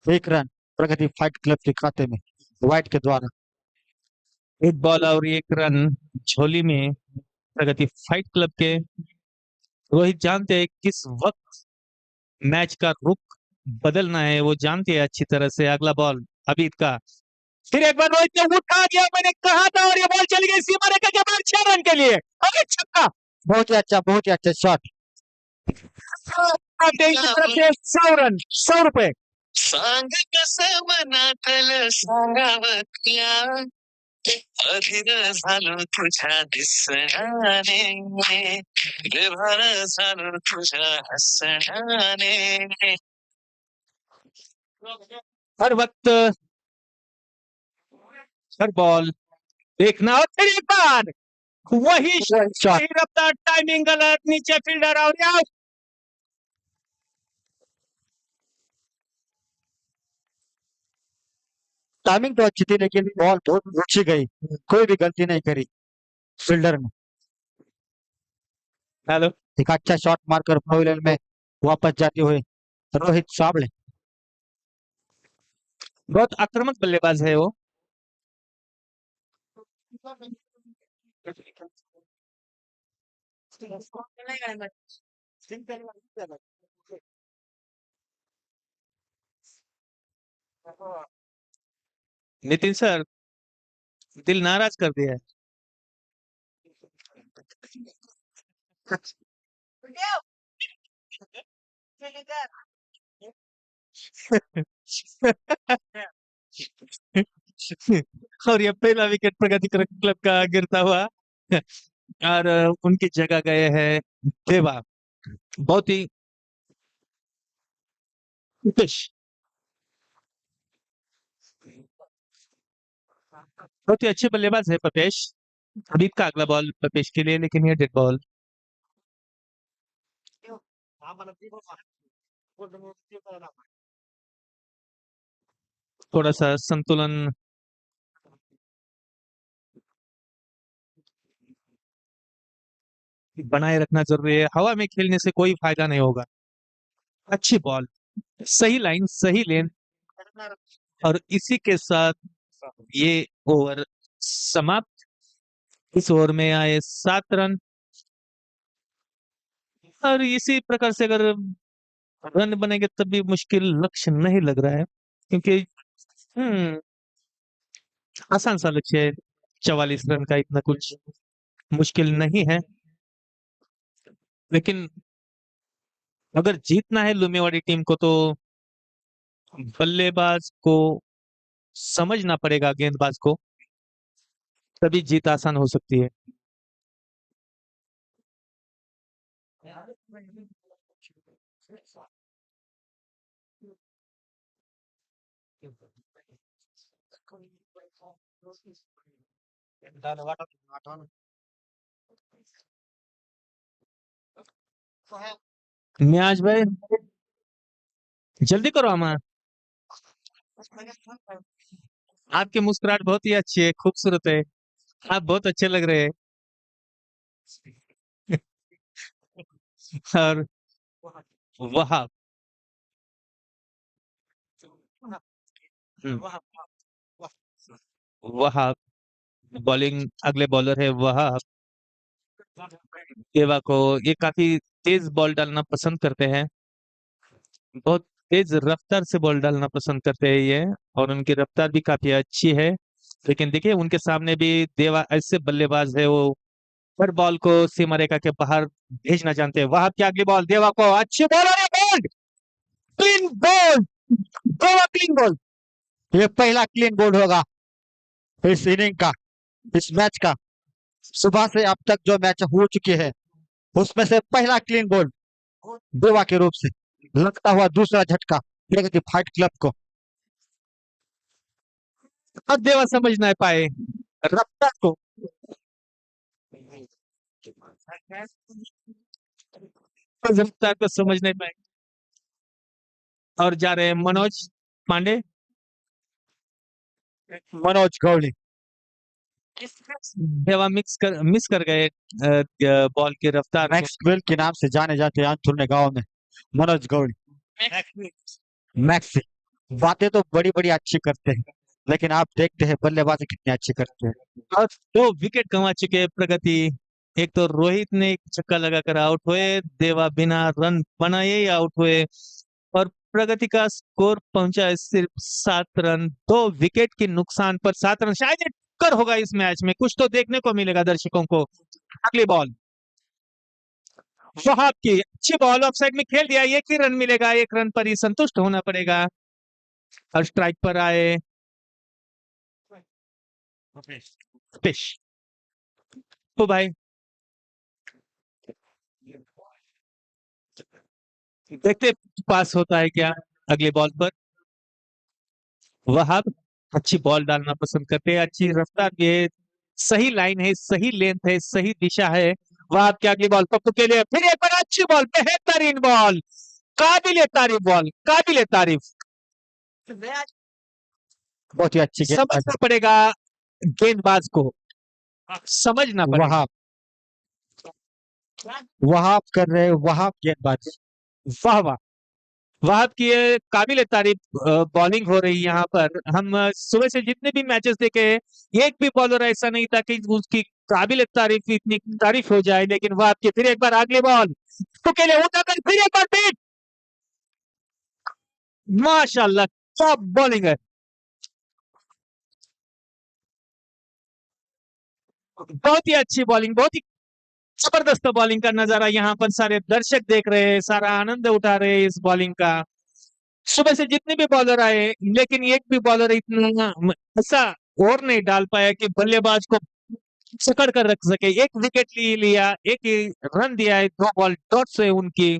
B: 1 रन प्रगति फाइट क्लब के खाते में वाइट के द्वारा।
A: 1 बॉल और 1 रन झोली में प्रगति फाइट क्लब के। रोहित जानते हैं किस वक्त मैच का रुख बदलना है, वो जानते हैं अच्छी तरह से। अगला बॉल अबीद का, फिर एक बार रोहित ने उठा दिया, मैंने कहा था, और ये बॉल चली गई सीमा रेखा के बाहर 6 रन के लिए। अरे छक्का,
B: बहुत ही अच्छा शॉट।
A: 100 रन, 100 रुपए।
C: सांग कसं मनातलं सांगावं तुला अधीर झालो तुझ्या दिसण्याने बेभान झालो तुझ्या हसण्याने
A: हर वक्त हर बॉल देखना। और फिर एक बार वही
B: शॉट।
A: रफ्तार, टाइमिंग गलत, नीचे फील्डर और आउट।
B: टाइमिंग तो अच्छी थी, लेकिन बॉल बहुत ऊंची गई, कोई भी गलती नहीं करी फील्डर ने।
A: हेलो,
B: एक अच्छा शॉट मारकर पवेलियन में वापस जाते हुए रोहित साबले।
A: बहुत आक्रामक बल्लेबाज है वो। नितिन सर, दिल नाराज कर दिया है। और ये पहला विकेट प्रगति क्लब का गिरता हुआ और उनकी जगह गए हैं देवा। बहुत ही बहुत ही अच्छे बल्लेबाज है पपेश। अभी का अगला बॉल पपेश के लिए, लेकिन ये डेड बॉल। थोड़ा सा संतुलन बनाए रखना जरूरी है, हवा में खेलने से कोई फायदा नहीं होगा। अच्छी बॉल, सही लाइन, सही लेन, और इसी के साथ ये ओवर समाप्त। इस ओवर में आए 7 रन और इसी प्रकार से अगर रन बनेंगे तब भी मुश्किल लक्ष्य नहीं लग रहा है, क्योंकि आसान सा लक्ष्य है 44 रन का, इतना कुछ मुश्किल नहीं है, लेकिन अगर जीतना है लुमियावाड़ी टीम को तो बल्लेबाज को समझना पड़ेगा गेंदबाज को, तभी जीत आसान हो सकती है। न्याज भाई जल्दी करो अमा, आपकी मुस्कुराहट बहुत ही अच्छी है, खूबसूरत है, आप बहुत अच्छे लग रहे हैं। और वहाब, वहाब बॉलिंग, अगले बॉलर है वहाब। देवा को ये काफी तेज बॉल डालना पसंद करते हैं, बहुत तेज रफ्तार से बॉल डालना पसंद करते हैं ये, और उनकी रफ्तार भी काफी अच्छी है। लेकिन देखिए उनके सामने भी देवा ऐसे बल्लेबाज है, वो हर बॉल को सीमा रेखा के बाहर भेजना जानते हैं। वहां की अगली बॉल देवा को, अच्छी बॉल और बोल्ड, क्लीन बॉल, देवा क्लीन बॉल।
B: ये पहला क्लीन बोल्ड होगा इस इनिंग का, इस मैच का। सुबह से अब तक जो मैच हो चुके हैं उसमें से पहला क्लीन बोल्ड देवा के रूप से, लगता हुआ दूसरा झटका प्रगति फाइट क्लब को।
A: अब देवा समझ ना पाए रफ्तार को, रफ्तार को समझ नहीं पाए, और जा रहे हैं मनोज पांडे।
B: मनोज गौड़ी
A: देवा मिस कर गए बॉल की रफ्तार को।
B: मैक्स वेल के नाम से जाने जाते हैं अंथुरने गांव में मनोज गौड़ी। मैक्स बातें तो बड़ी बड़ी अच्छी करते हैं, लेकिन आप देखते हैं बल्लेबाजी कितनी अच्छी करते हैं।
A: और 2 विकेट गंवा चुके हैं प्रगति। एक तो रोहित ने एक छक्का लगाकर आउट हुए, देवा बिना रन बनाए ही आउट हुए, और प्रगति का स्कोर पहुंचा है सिर्फ 7 रन। 2 विकेट के नुकसान पर 7 रन, शायद ये टक्कर होगा इस मैच में, कुछ तो देखने को मिलेगा दर्शकों को। अगली बॉल वहाब की अच्छी बॉल, ऑफ साइड में खेल दिया, 1 ही रन मिलेगा, 1 रन पर ही संतुष्ट होना पड़ेगा। और स्ट्राइक पर आए फिश, तो भाई देखते पास होता है क्या अगली बॉल पर। वहाब अच्छी बॉल डालना पसंद करते हैं, अच्छी रफ्तार भी है, सही लाइन है, सही लेंथ है, सही दिशा है। वहाब की अगली बॉल पप्पू के लिए, फिर एक बार अच्छी बॉल, बेहतरीन बॉल, काबिले तारीफ बॉल, काबिले तारीफ।
B: बहुत ही अच्छी गेंदबाजी।
A: समझना पड़ेगा गेंदबाज को, समझना पड़ेगा।
B: वहाब वहाब कर रहे हैं, वहाब गेंदबाजी।
A: वाह वाह, वहाब की ये काबिल तारीफ बॉलिंग हो रही है यहाँ पर। हम सुबह से जितने भी मैचेस देखे, एक भी बॉलर ऐसा नहीं था कि उसकी काबिल तारीफ इतनी तारीफ हो जाए, लेकिन वहाब की फिर एक बार अगली बॉल तो के लिए उठाकर फिर एक बार बीट, माशाल्लाह क्या बॉलिंग है, बहुत ही अच्छी बॉलिंग, बहुत ही जबरदस्त बॉलिंग का नजारा यहाँ पर सारे दर्शक देख रहे हैं, सारा आनंद उठा रहे हैं इस बॉलिंग का। सुबह से जितने भी बॉलर आए, लेकिन एक भी बॉलर इतना ऐसा और नहीं डाल पाया कि बल्लेबाज को पकड़ कर रख सके। 1 विकेट लिया, 1 ही रन दिया है, 2 बॉल डॉट से उनकी।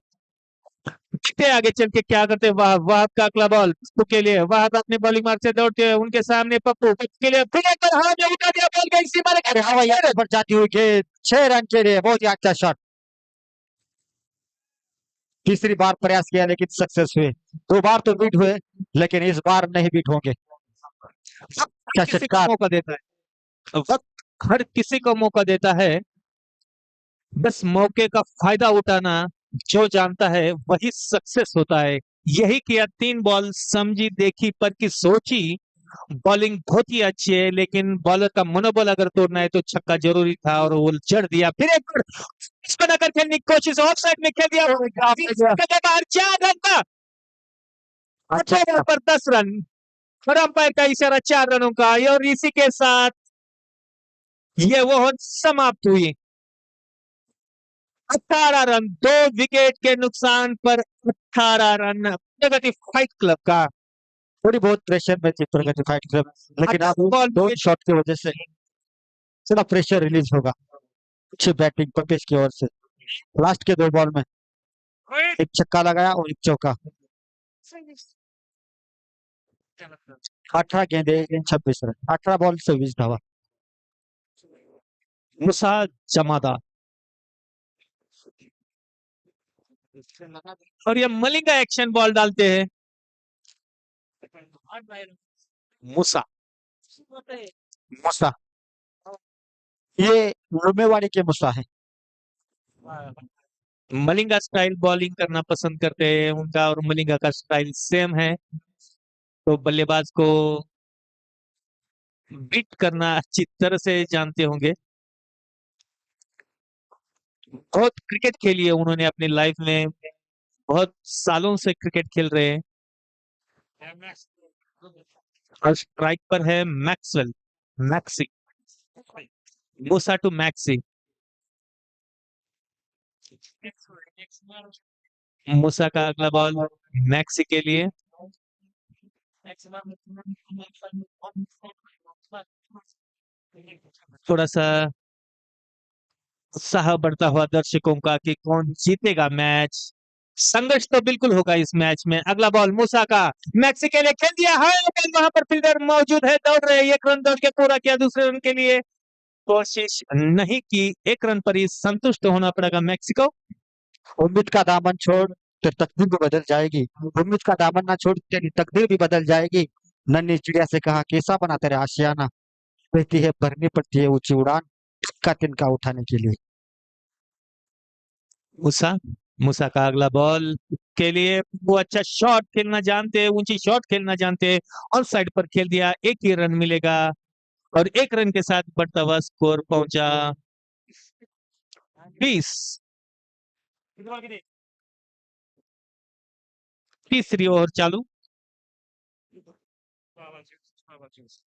A: देखते आगे चल के क्या करते हैं। वहाब का अगला बॉल पप्पू के लिए, वहाब अपने बॉलिंग मार्ग से दौड़ते हैं, उनके सामने पप्पू के लिए फिर एक बार हाथ में उठा दिया, बॉल गई सीमा
B: अरे हवाई अड्डे पर जाती हुई गेंद, 6 रन के लिए, बहुत ही अच्छा शॉट। तीसरी बार प्रयास किया लेकिन सक्सेस हुए। 2 बार तो बीट हुए, लेकिन इस बार नहीं बीट होंगे। क्या
A: किसी को
B: चटकार।
A: मौका देता है, वक्त हर किसी को मौका देता है, बस मौके का फायदा उठाना जो जानता है वही सक्सेस होता है। यही किया, 3 बॉल समझी देखी पर की सोची, बॉलिंग बहुत ही अच्छी है, लेकिन बॉलर का मनोबल अगर तोड़ना है तो छक्का जरूरी था, और वो जड़ दिया। फिर एक बार बनाकर खेलने की कोशिश, ऑफ साइड में खेल दिया, बाहर 4 रन का,
B: अच्छा
A: 8 पर 10 रन, और अंपायर का इशारा 4 रनों का, और इसी के साथ ये वो समाप्त हुई। 18 रन, 2 विकेट के नुकसान पर 18 रन प्रगति फाइट क्लब का।
B: थोड़ी बहुत प्रेशर में थी प्रगति फाइट क्लब, लेकिन अब
A: बॉल
B: दो शॉट की वजह से थोड़ा प्रेशर रिलीज होगा। अच्छी बैटिंग पपेश की ओर से। लास्ट के 2 बॉल में एक छक्का लगाया और एक चौका। 18 गेंदे 26 रन, 18 बॉल से 20 धावा।
A: मुसा जमादा और ये मलिंगा एक्शन बॉल डालते हैं। मुसा
B: मुसा, ये रुमेवाड़ी के मुसा है।
A: मलिंगा स्टाइल बॉलिंग करना पसंद करते हैं, उनका और मलिंगा का स्टाइल सेम है, तो बल्लेबाज को बीट करना अच्छी तरह से जानते होंगे। बहुत क्रिकेट खेली है उन्होंने अपनी लाइफ में, बहुत सालों से क्रिकेट खेल रहे हैं। और स्ट्राइक पर है Maxwell, Maxi, Musa to Maxi. Musa का अगला बॉल मैक्सी के लिए। थोड़ा सा उत्साह बढ़ता हुआ दर्शकों का कि कौन जीतेगा मैच। संघर्ष तो बिल्कुल होगा इस मैच में। अगला बॉल मूसा का, मैक्सी के लिए खेल दिया है, लेकिन वहां पर फील्डर मौजूद है, दौड़ रहे, 1 रन दौड़ के पूरा किया, दूसरे रन के लिए कोशिश नहीं की, 1 रन पर ही संतुष्ट होना पड़ेगा मैक्सिको।
B: उम्मीद का दामन छोड़ तो तकदीर भी बदल जाएगी। उम्मीद का दामन ना छोड़ तेरी तकदीर भी बदल जाएगी। नन्ही चिड़िया से कहा कैसा बना तेरे आशियाना, कहती है भरनी पड़ती है ऊंची उड़ान का तिनका उठाने के लिए।
A: मूसा, मूसा का अगला बॉल के लिए, वो अच्छा शॉट खेलना जानते हैं, ऊंची शॉट खेलना जानते हैं, ऑन साइड पर खेल दिया, 1 ही रन मिलेगा और 1 रन के साथ बढ़ता हुआ स्कोर पहुंचा 20। तीसरी ओवर चालू,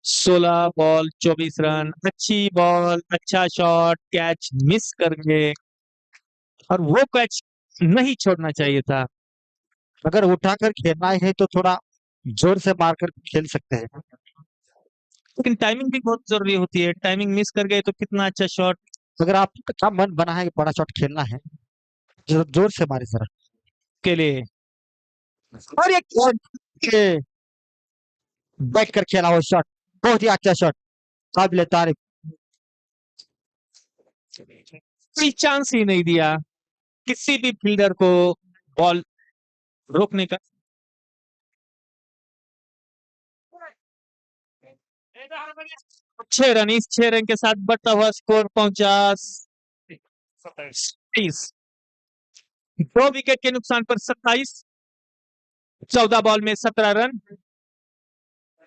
A: 16 बॉल 24 रन, अच्छी बॉल, अच्छा शॉट, कैच मिस कर गए और वो कैच नहीं छोड़ना चाहिए था।
B: अगर उठाकर खेलना है तो थोड़ा जोर से मारकर खेल सकते हैं।
A: लेकिन टाइमिंग भी बहुत जरूरी होती है, टाइमिंग मिस कर गए तो कितना अच्छा शॉट
B: अगर आपका मन बना है कि बड़ा शॉट खेलना है, जोर से मारे जरा।
A: के लिए। और एक
B: बैठ कर खेला वो शॉट, बहुत ही अच्छा शॉट, काबिल तारीफ।
A: कोई चांस ही नहीं दिया किसी भी फील्डर को बॉल रोकने का। 6 रन, इस 6 रन के साथ बढ़ता हुआ स्कोर पहुंचा 30। 2 विकेट के नुकसान पर 27, 14 बॉल में 17 रन।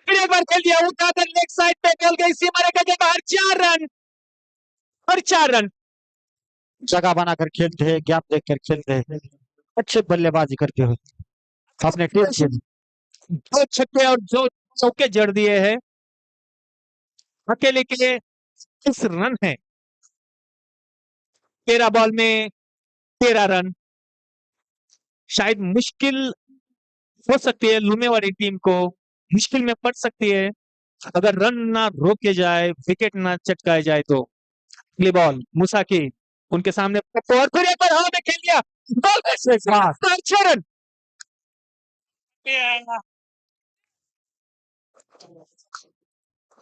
A: फिर एक बार खेल दिया, उठाकर लेग साइड पे खेल गई, सीमा रेखा के बाहर, 4 रन और 4 रन।
B: जगह बनाकर खेलते हैं, गैप देखकर खेलते हैं, अच्छे बल्लेबाजी करते हुए अपने टीम के लिए।
A: 2 छक्के और 2 चौके जड़ दिए हैं, अकेले के लिए 30 रन है। 13 बॉल में 13 रन। शायद मुश्किल हो सकती है लुमेवाड़ी टीम को, मुश्किल में पड़ सकती है अगर रन ना रोके जाए, विकेट ना चटकाए जाए तो। अगली बॉल मूसा की, उनके सामने और फिर एक बार हवा में खेल दिया, बॉल में से 6 रन।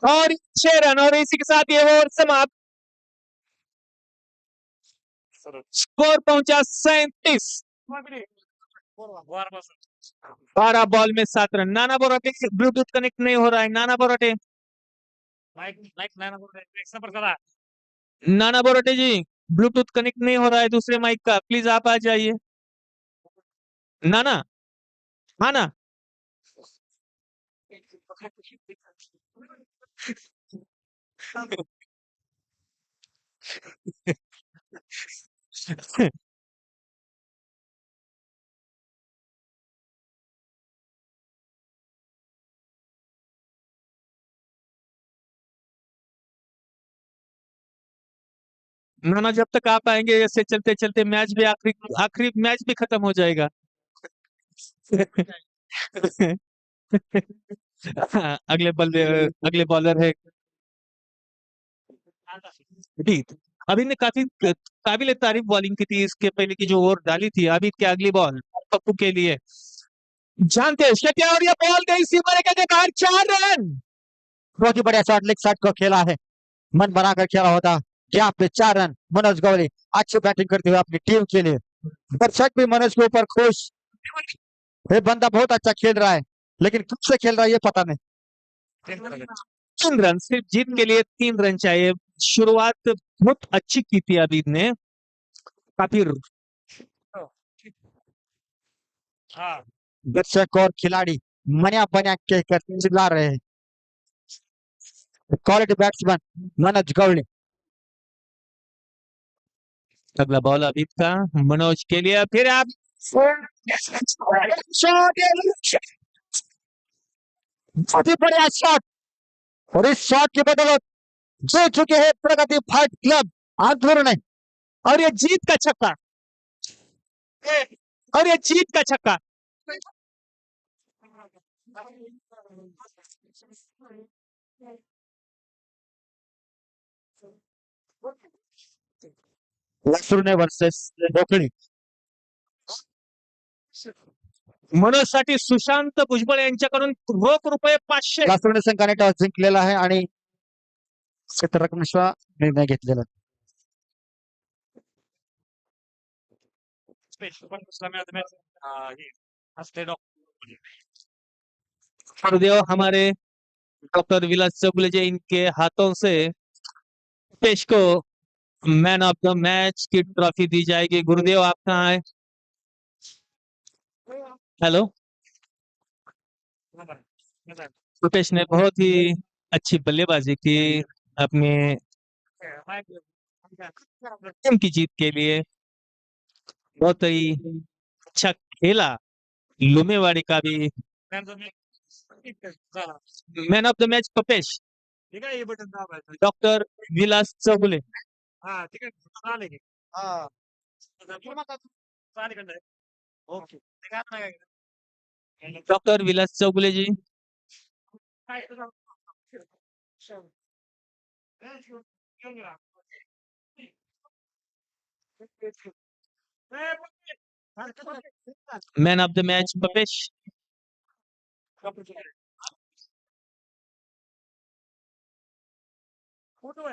A: और 6 रन और इसी के साथ ये ओवर समाप्त। स्कोर पहुंचा 37। 12 बॉल में 7 रन। नाना बोराटे, ब्लूटूथ कनेक्ट नहीं हो रहा है, नाना बोराटे, नाना बोराटे जी, ब्लूटूथ कनेक्ट नहीं हो रहा है दूसरे माइक का, प्लीज आप आ जाइए। नाना, हाँ ना। ना जब तक आप आएंगे ऐसे चलते चलते मैच भी आखिरी आखिरी मैच भी खत्म हो जाएगा। हाँ, अगले बॉलर है अभित। अभित ने काफी काबिल तारीफ बॉलिंग की थी इसके पहले की जो ओवर डाली थी। अभित की अगली बॉल पप्पू के लिए, जानते हैं क्या, और ये बॉल गई सीमा रेखा के बाहर, 4 रन।
B: बहुत ही बढ़िया शॉट, लेग शॉट को खेला है, मन बनाकर खेला होता। यहाँ पे 4 रन मनोज गौरी अच्छी बैटिंग करते हुए अपनी टीम के लिए। दर्शक भी मनोज के ऊपर खुश, ये बंदा बहुत अच्छा खेल रहा है, लेकिन कब से खेल रहा है ये पता नहीं।
A: 3 रन, सिर्फ जीत के लिए 3 रन चाहिए। शुरुआत बहुत अच्छी की थी अभित ने, काफी
B: दर्शक और खिलाड़ी मनिया बनिया कहकर चिल्ला रहे हैं। क्वालिटी बैट्समैन मनोज गौड़ी।
A: अगला बॉल अभित का मनोज के लिए, फिर आप
B: बहुत ही बढ़िया शॉट, और इस शॉट की बदौलत जीत चुके हैं प्रगति फाइट क्लब आंदोलन ने।
A: और ये जीत का छक्का, और ये जीत का छक्का।
B: लक्ष्मण वर्सेस बोकडी।
A: मनोज साठी सुशांत भुजबळ यांच्याकडून रोख रुपये 500.
B: लक्ष्मण संघाने टॉस जिंकलेला आहे आणि क्षेत्ररक्षणाचा निर्णय घेतलेला.
A: गुरुदेव हमारे डॉक्टर विलास चौगुले जी, इनके हाथों से पेश को मैन ऑफ द मैच की ट्रॉफी दी जाएगी। गुरुदेव आप कहाँ है? हेलो, रुपेश ने बहुत ही अच्छी बल्लेबाजी की अपने टीम की जीत के लिए, बहुत ही अच्छा खेला। लुमेवाड़ी का भी मैन ऑफ द मैच पपेश, doctor Vilas Chougule. Doctor Vilas Chougule ji, man of the match पपेश।